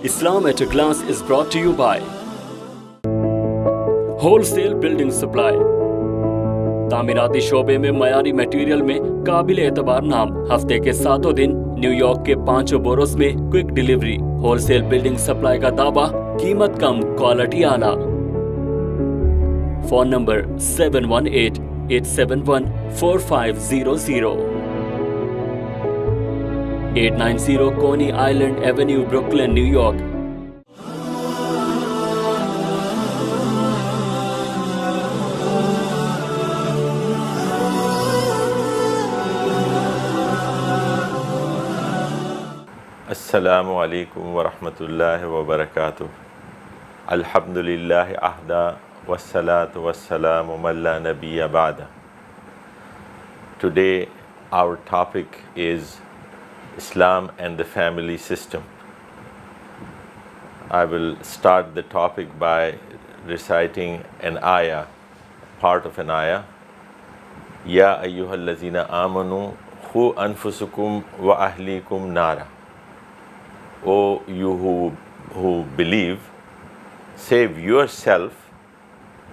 Islam at a Glance is brought to you by Wholesale Building Supply. تعمیراتی شعبے میں معیاری میٹیریل میں قابل اعتبار نام. ہفتے کے 7 دن نیو یارک کے 5 بوروز میں quick delivery. Wholesale building supply کا دعویٰ, قیمت کم, کوالٹی اعلیٰ. Phone number 7188714500 890 Coney Island avenue, Brooklyn, New York. السلام علیکم ورحمۃ اللہ وبرکاتہ. الحمد للہ احدا والصلاة والسلام من لا نبی بعد. Today our topic is Islam and the family system. I will start the topic by reciting an ayah, part of an ayah. Ya ayyuhallazina amanu khu anfusakum wa ahlikum nara. O you who believe, save yourself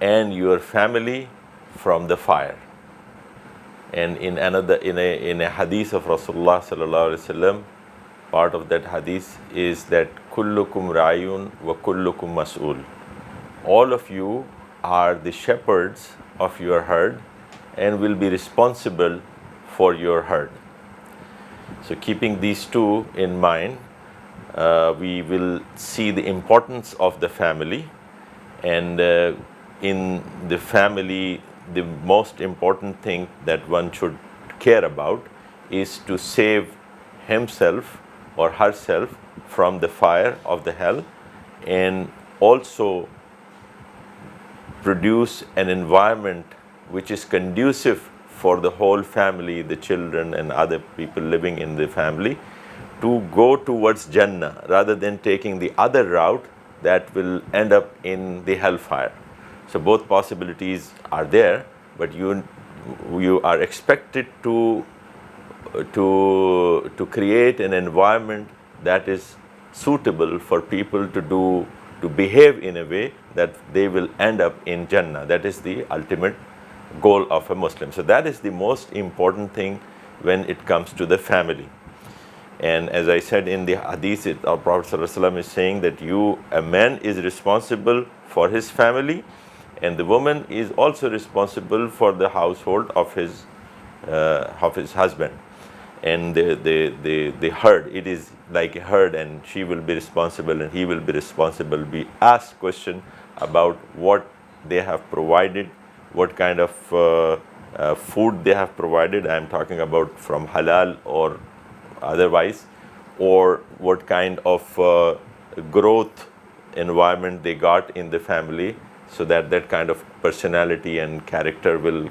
and your family from the fire. And in a hadith of Rasulullah sallallahu alaihi wasallam, part of that hadith is that kullukum ra'yun wa kullukum mas'ul. All of you are the shepherds of your herd and will be responsible for your herd. So keeping these two in mind, we will see the importance of the family, and in the family the most important thing that one should care about is to save himself or herself from the fire of the hell, and also produce an environment which is conducive for the whole family, the children and other people living in the family, to go towards Jannah rather than taking the other route that will end up in the hellfire. So both possibilities are there, but you are expected to create an environment that is suitable for people to behave in a way that they will end up in Jannah. That is the ultimate goal of a Muslim. So that is the most important thing when it comes to the family. And as I said in the hadith, our Prophet ﷺ is saying that a man is responsible for his family, and the woman is also responsible for the household of his husband. And the herd, it is like a herd, and she will be responsible and he will be responsible. Be asked question about what they have provided, what kind of food they have provided. I am talking about from halal or otherwise, or what kind of growth environment they got in the family, so that kind of personality and character will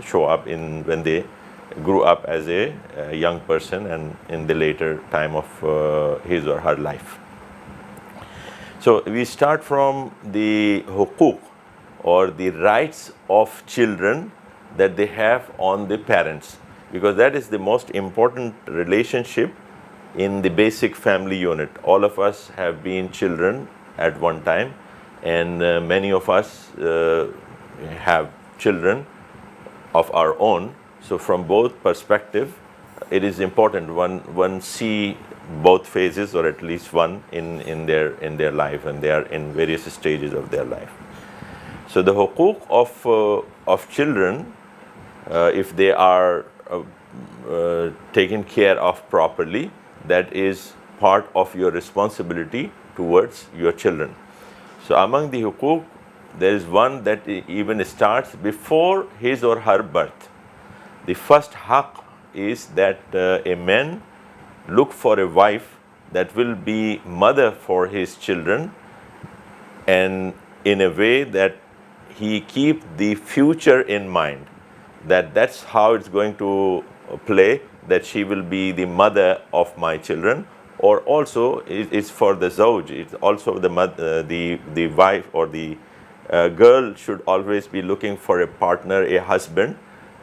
show up when they grew up as a young person and in the later time of his or her life. So we start from the huquq, or the rights of children that they have on the parents, because that is the most important relationship in the basic family unit. All of us have been children at one time, and many of us have children of our own. So from both perspective, it is important one see both phases, or at least one in their life, and they are in various stages of their life. So the huquq of children, if they are taken care of properly, that is part of your responsibility towards your children. So among the huquq, there is one that even starts before his or her birth. The first haqq is that a man look for a wife that will be mother for his children, and in a way that he keep the future in mind, that's how it's going to play, that she will be the mother of my children. Or also it's for the zawj, it's also the wife or the girl should always be looking for a partner, a husband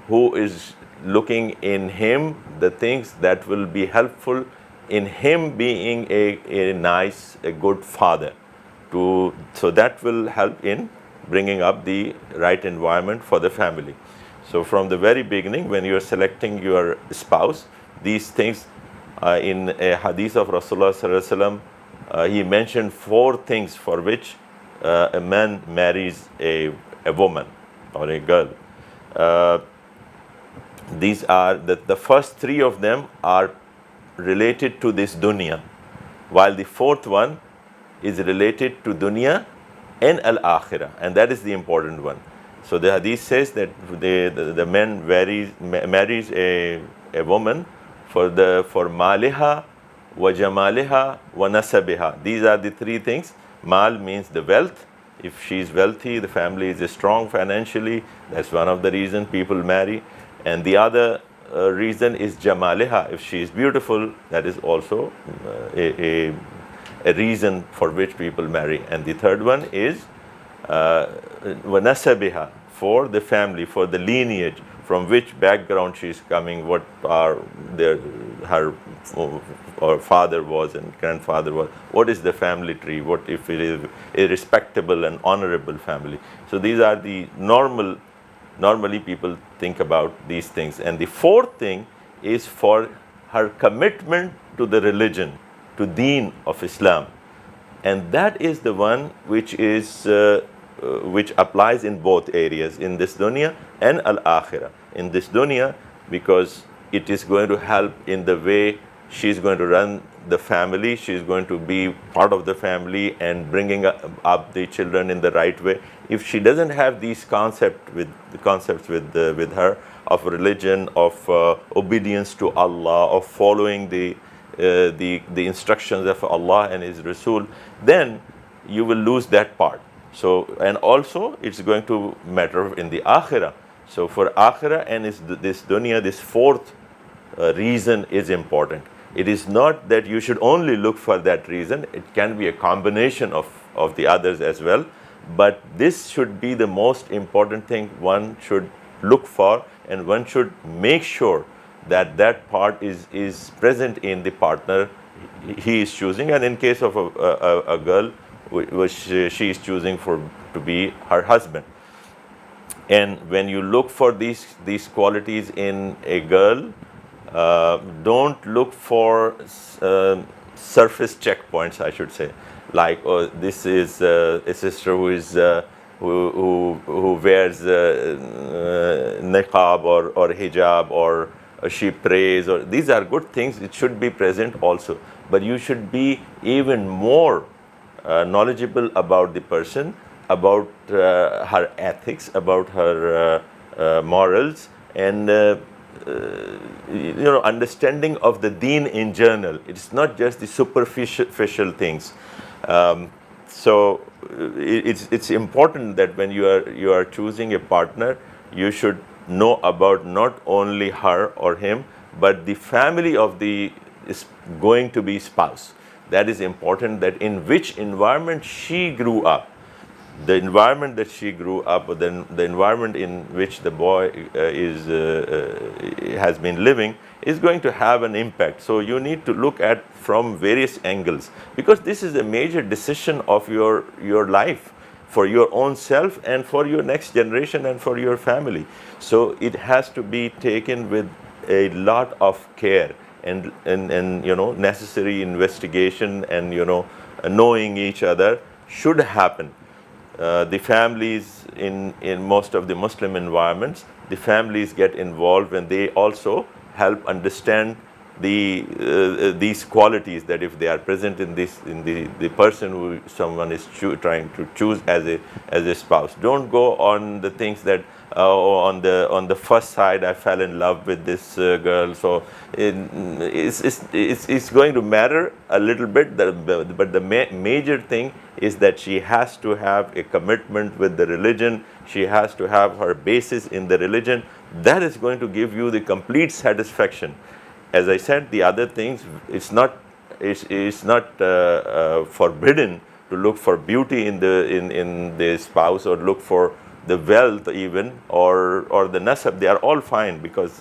who is looking in him the things that will be helpful in him being a nice, a good father. So that will help in bringing up the right environment for the family. So from the very beginning, when you are selecting your spouse, these things, in a hadith of Rasulullah sallallahu alaihi wasallam, he mentioned 4 things for which a man marries a woman or a girl. These are the first 3 of them are related to this dunya, while the 4th one is related to dunya and al-akhirah, and that is the important one. So the hadith says that the man marries a woman for maliha wa jamaliha wa nasabiha. These are the 3 things. Mal means the wealth. If she is wealthy, the family is strong financially. That's one of the reasons people marry. And the other reason is jamaliha. If she is beautiful, that is also a reason for which people marry. And the third one is wanasabiha, for the family, for the lineage, from which background she is coming, what are her father was and grandfather was, what is the family tree, what if it is a respectable and honorable family. So these are the normally people think about these things. And the 4th thing is for her commitment to the religion, to deen of Islam. And that is the one which applies in both areas, in this dunya and al-akhirah. In this dunya, because it is going to help in the way she is going to run the family, she is going to be part of the family and bringing up the children in the right way. If she doesn't have these concepts with her of religion, of obedience to Allah, of following the instructions of Allah and His Rasul, then you will lose that part. So, and also it's going to matter in the akhirah. So for akhirah and this dunya, this 4th reason is important. It is not that you should only look for that reason. It can be a combination of the others as well. But this should be the most important thing one should look for, and one should make sure that that part is present in the partner he is choosing. And in case of a girl, which she is choosing to be her husband. And when you look for these qualities in a girl, don't look for surface checkpoints, I should say. Like, oh, this is a sister who wears niqab or hijab, or she prays, or these are good things. It should be present also. But you should be even more knowledgeable about the person, about her ethics, about her morals, and understanding of the deen in general. It's not just the superficial things. So it's important that when you are choosing a partner, you should know about not only her or him, but the family of the going to be spouse. That is important, that in which environment she grew up. The environment that she grew up, or the environment in which the boy has been living, is going to have an impact. So you need to look at from various angles, because this is a major decision of your life, for your own self and for your next generation and for your family. So it has to be taken with a lot of care and necessary investigation, and knowing each other should happen. The families in most of the Muslim environments, the families get involved when they also help understand these qualities, that if they are present in the person who someone is trying to choose as a spouse. Don't go on the things that on the first sight I fell in love with this girl, so it's going to matter a little bit, but the major thing is that she has to have a commitment with the religion. She has to have her basis in the religion. That is going to give you the complete satisfaction. As I said, the other things, it's not forbidden to look for beauty in the spouse, or look for the wealth even, or the nasab. They are all fine, because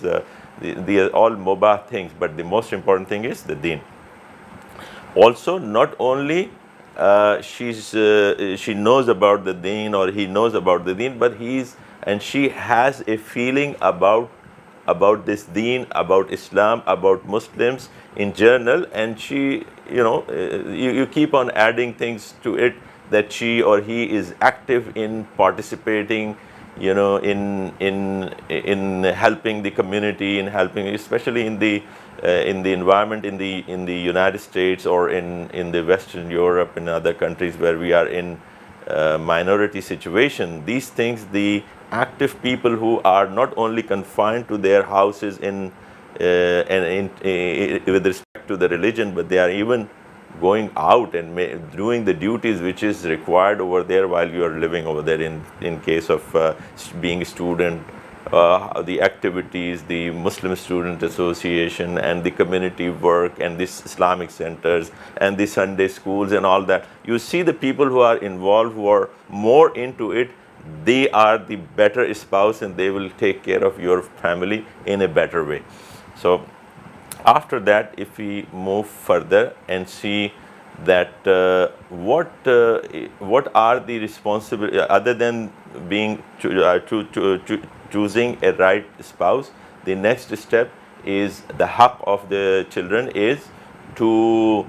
they are all mubah things, but the most important thing is the deen. Also, not only she knows about the deen, or he knows about the deen, but she has a feeling about this deen, about Islam, about Muslims in general, and she, you keep on adding things to it, that she or he is active in participating, in helping the community, in helping, especially in the environment in the United States, or in the Western Europe and other countries where we are in minority situation. These things, the active people who are not only confined to their houses with respect to the religion, but they are even going out and doing the duties which is required over there while you are living over there, in case of being a student, the activities, the Muslim Student Association and the community work and these Islamic centers and the Sunday schools and all that. You see the people who are involved, who are more into it, they are the better spouse, and they will take care of your family in a better way. So after that, if we move further and see that what are the responsibilities, other than being choosing a right spouse, the next step is the haqq of the children is to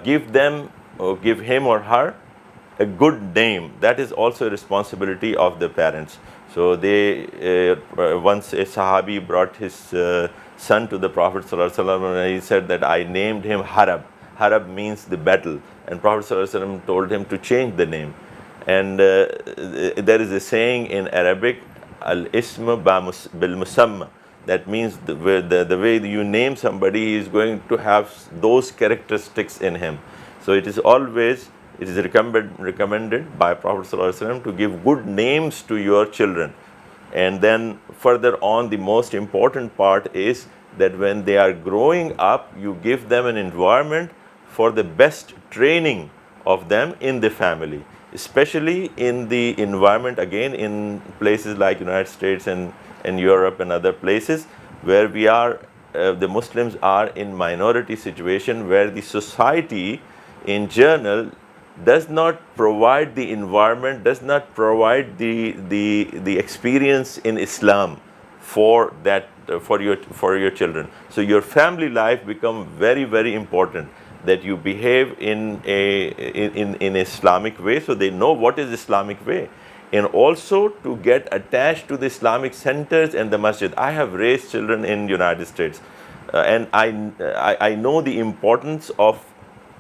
give them, or give him or her, a good name. That is also a responsibility of the parents. So once a Sahabi brought his son to the Prophet ﷺ, and he said that I named him Harab. Harab means the battle, and Prophet ﷺ told him to change the name. And there is a saying in Arabic, al-ism bil-musamma. That means the way you name somebody, he is going to have those characteristics in him. So it is recommended by Prophet ﷺ to give good names to your children. And then further on, the most important part is that when they are growing up, you give them an environment for the best training of them in the family, especially in the environment, again, in places like United States and Europe and other places where we are, the Muslims are in minority situation, where the society in general does not provide the environment, does not provide the experience in Islam for your children. So your family life become very, very important, that you behave in Islamic way, so they know what is Islamic way, and also to get attached to the Islamic centers and the masjid. I have raised children in United States, and I know the importance of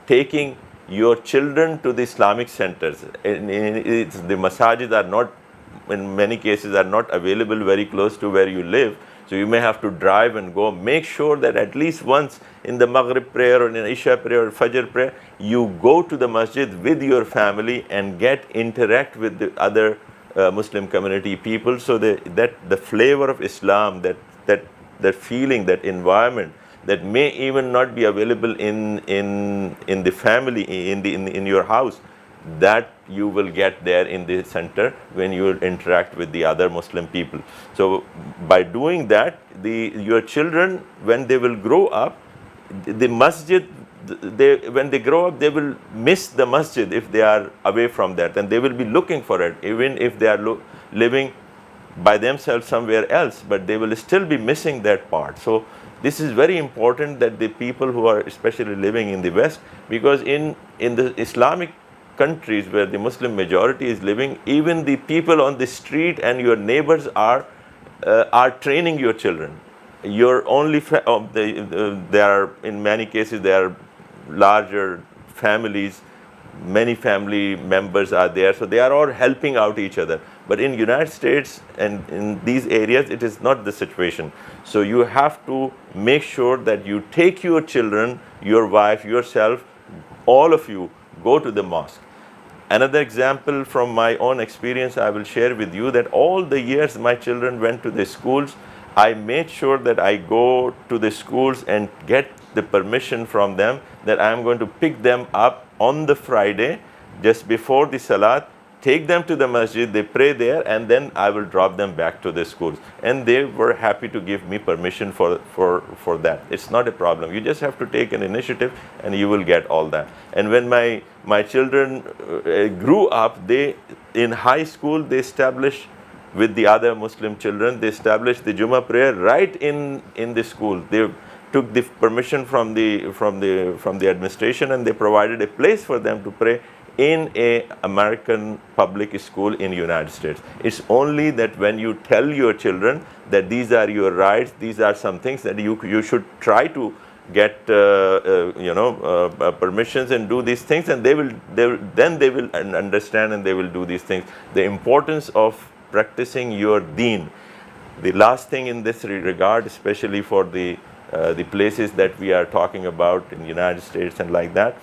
taking your children to the Islamic centers. The masajid are not, in many cases, are not available very close to where you live. So you may have to drive and go. Make sure that at least once in the Maghrib prayer or in Isha prayer or Fajr prayer, you go to the masjid with your family and interact with the other Muslim community people, so that the flavor of Islam, that feeling, that environment, that may even not be available in the family, in your house, that you will get there in the center when you interact with the other Muslim people. So by doing that, your children, when they will grow up, the masjid, when they grow up, they will miss the masjid if they are away from that, and they will be looking for it, even if they are living by themselves somewhere else, but they will still be missing that part. So this is very important, that the people who are especially living in the West, because in the Islamic countries where the Muslim majority is living, even the people on the street and your neighbors are training your children. Your only there are, in many cases, there are larger families, many family members are there, so they are all helping out each other. But in United States and in these areas, it is not the situation. So you have to make sure that you take your children, your wife, yourself, all of you, go to the mosque. Another example from my own experience I will share with you, that all the years my children went to the schools, I made sure that I go to the schools and get the permission from them that I am going to pick them up on the Friday just before the Salat take them to the masjid, they pray there, and then I will drop them back to the schools. And they were happy to give me permission for that. It's not a problem. You just have to take an initiative and you will get all that. And when my children grew up, in high school, they established with the other Muslim children, they established the Jummah prayer right in the school. They took the permission from the administration, and they provided a place for them to pray in a American public school in United States. It's only that when you tell your children that these are your rights, these are some things that you should try to get permissions and do these things, and they will understand and they will do these things. The importance of practicing your deen. The last thing in this regard, especially for the places that we are talking about in the United States and like that,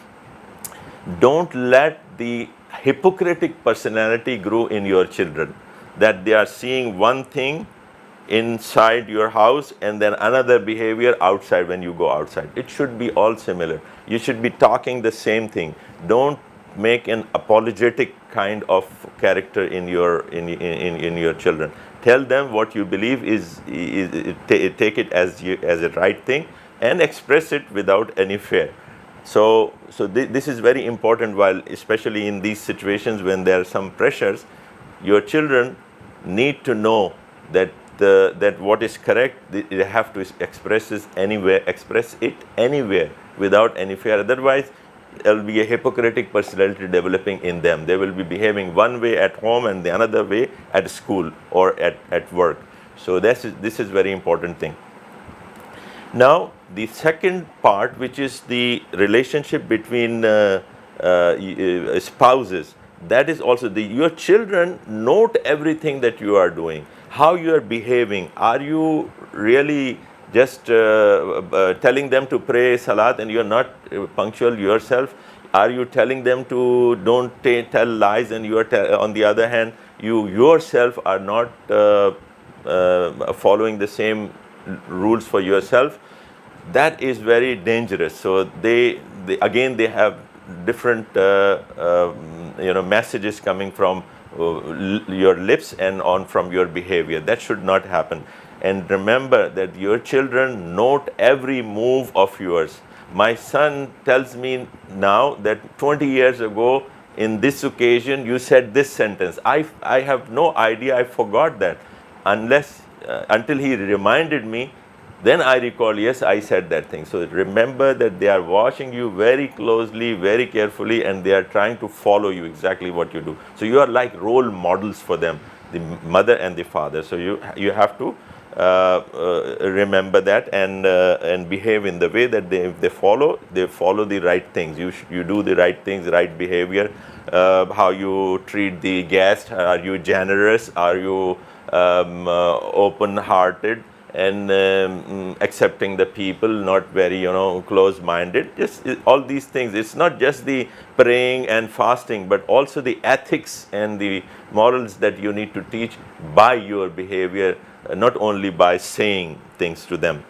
don't let the hypocritic personality grow in your children, that they are seeing one thing inside your house and then another behavior outside when you go outside. It should be all similar. You should be talking the same thing. Don't make an apologetic kind of character in your children. Tell them what you believe is take it as a right thing and express it without any fear. So this is very important, while especially in these situations when there are some pressures, your children need to know that what is correct, they have to express it anywhere without any fear. Otherwise, there will be a hypocritic personality developing in them. They will be behaving one way at home and the another way at school or at work. So this is very important thing. Now, the second part, which is the relationship between spouses, that is also your children note everything that you are doing, how you are behaving. Are you really just telling them to pray salat and you are not punctual yourself? Are you telling them to don't tell lies and you are on the other hand, you yourself are not following the same rules for yourself? That is very dangerous. So they have different messages coming from your lips and on from your behavior. That should not happen. And remember that your children note every move of yours. My son tells me now that 20 years ago in this occasion you said this sentence. I have no idea, I forgot that, until he reminded me. Then I recall, yes, I said that thing. So remember that they are watching you very closely, very carefully, and they are trying to follow you exactly what you do. So you are like role models for them, the mother and the father. So you have to remember that and behave in the way that they follow the right things. You do the right things, right behavior. How you treat the guest. Are you generous? Are you open-hearted? And accepting the people, not very close-minded. Just all these things. It's not just the praying and fasting, but also the ethics and the morals that you need to teach by your behavior, not only by saying things to them.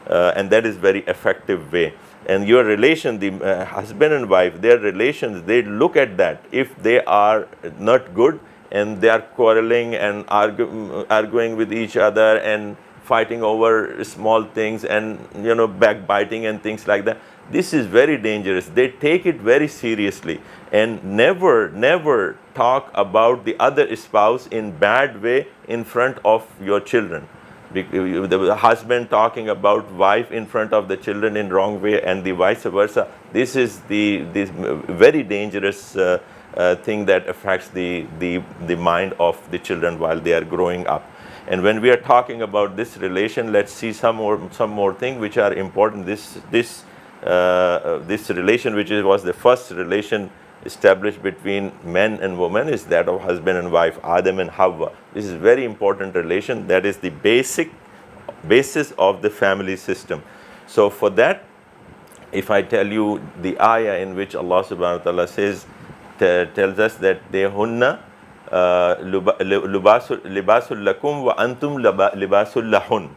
And that is very effective way. And your relation, the husband and wife, their relations, they look at that. If they are not good and they are quarreling and arguing with each other and fighting over small things and backbiting and things like that, this is very dangerous. They take it very seriously and never talk about the other spouse in bad way in front of your children. The husband talking about wife in front of the children in wrong way and the vice versa. This is this very dangerous thing that affects the mind of the children while they are growing up. And when we are talking about this relation, let's see some more things which are important. This relation, which was the first relation established between men and women, is that of husband and wife, Adam and Hawa. This is a very important relation. That is the basis of the family system. So for that, if I tell you the ayah in which Allah subhanahu wa ta'ala tells us that they hunna libasul lakum wa antum libasul lahun.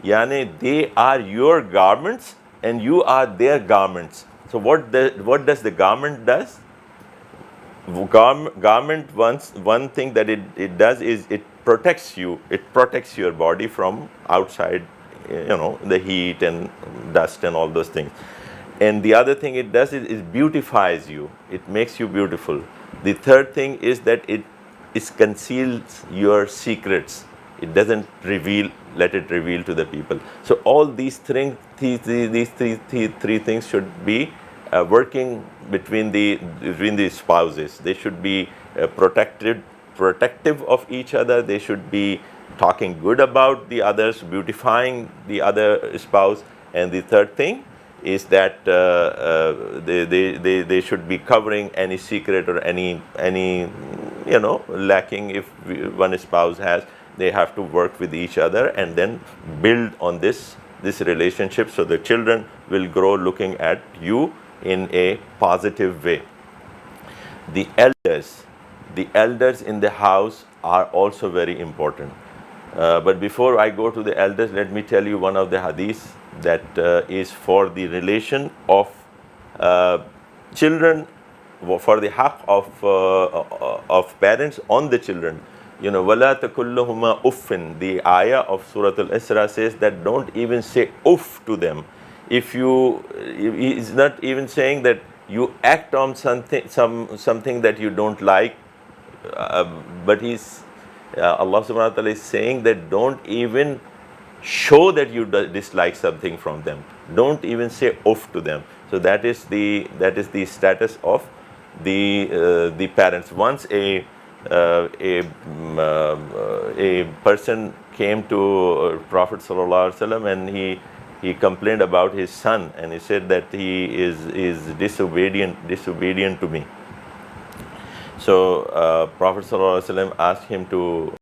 Yani they are your garments and you are their garments. So what does the garment does? Garment, one thing that it does is it protects you. It protects your body from outside, the heat and dust and all those things. And the other thing it does is beautifies you. It makes you beautiful. The third thing is that it conceals your secrets. It doesn't let it reveal to the people. So all these three things should be working between the spouses. They should be protective of each other. They should be talking good about the others, beautifying the other spouse. And the third thing is that they should be covering any secret or any lacking if one spouse has. They have to work with each other and then build on this relationship, so the children will grow looking at you in a positive way. The elders in the house are also very important. But before I go to the elders, let me tell you one of the hadiths that is for the relation of children, for the haqq of parents on the children. وَلَا تَكُلُّهُمَا uffin. The ayah of Surah Al-Isra says that don't even say uff to them. He's not even saying that you act on something that you don't like, but Allah subhanahu wa ta'ala is saying that don't even show that you dislike something from them. Don't even say uff to them. So that is the status of the parents. Once a person came to Prophet sallallahu alaihi wasallam and he complained about his son, and he said that he is disobedient to me. So Prophet sallallahu alaihi wasallam asked him to